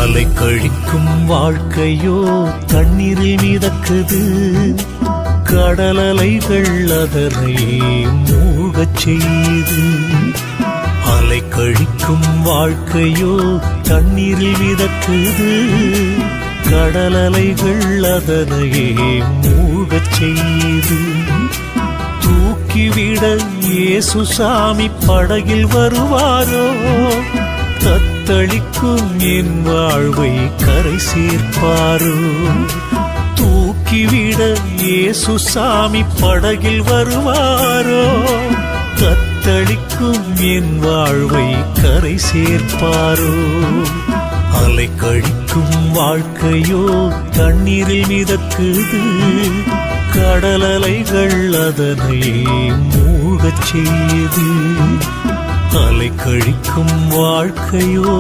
அலை கழிக்கும் வாழ்க்கையோ தண்ணீரில் மிதக்குது, கடலலைகள் அதனை மூழ்கச் செய்து. அலை கழிக்கும் வாழ்க்கையோ தண்ணீரில் மிதக்குது, கடலலைகள் அதனையே மூழ்கச் செய்து. தூக்கிவிட இயேசு சாமி படகில் வருவாரோ, தத்தளிக்கும் என் வாழ்வை கரை சேர்ப்பாரோ. தூக்கிவிட இயேசு சாமி படகில் வருவாரோ, தத்தளிக்கும் என் வாழ்வை கரை சேர்ப்பாரோ. அலை கழிக்கும் வாழ்க்கையோ தண்ணீரில் மிதக்குது, கடலலைகள் அதனை மூழ்கச் செய்து. அலை கழிக்கும் வாழ்க்கையோ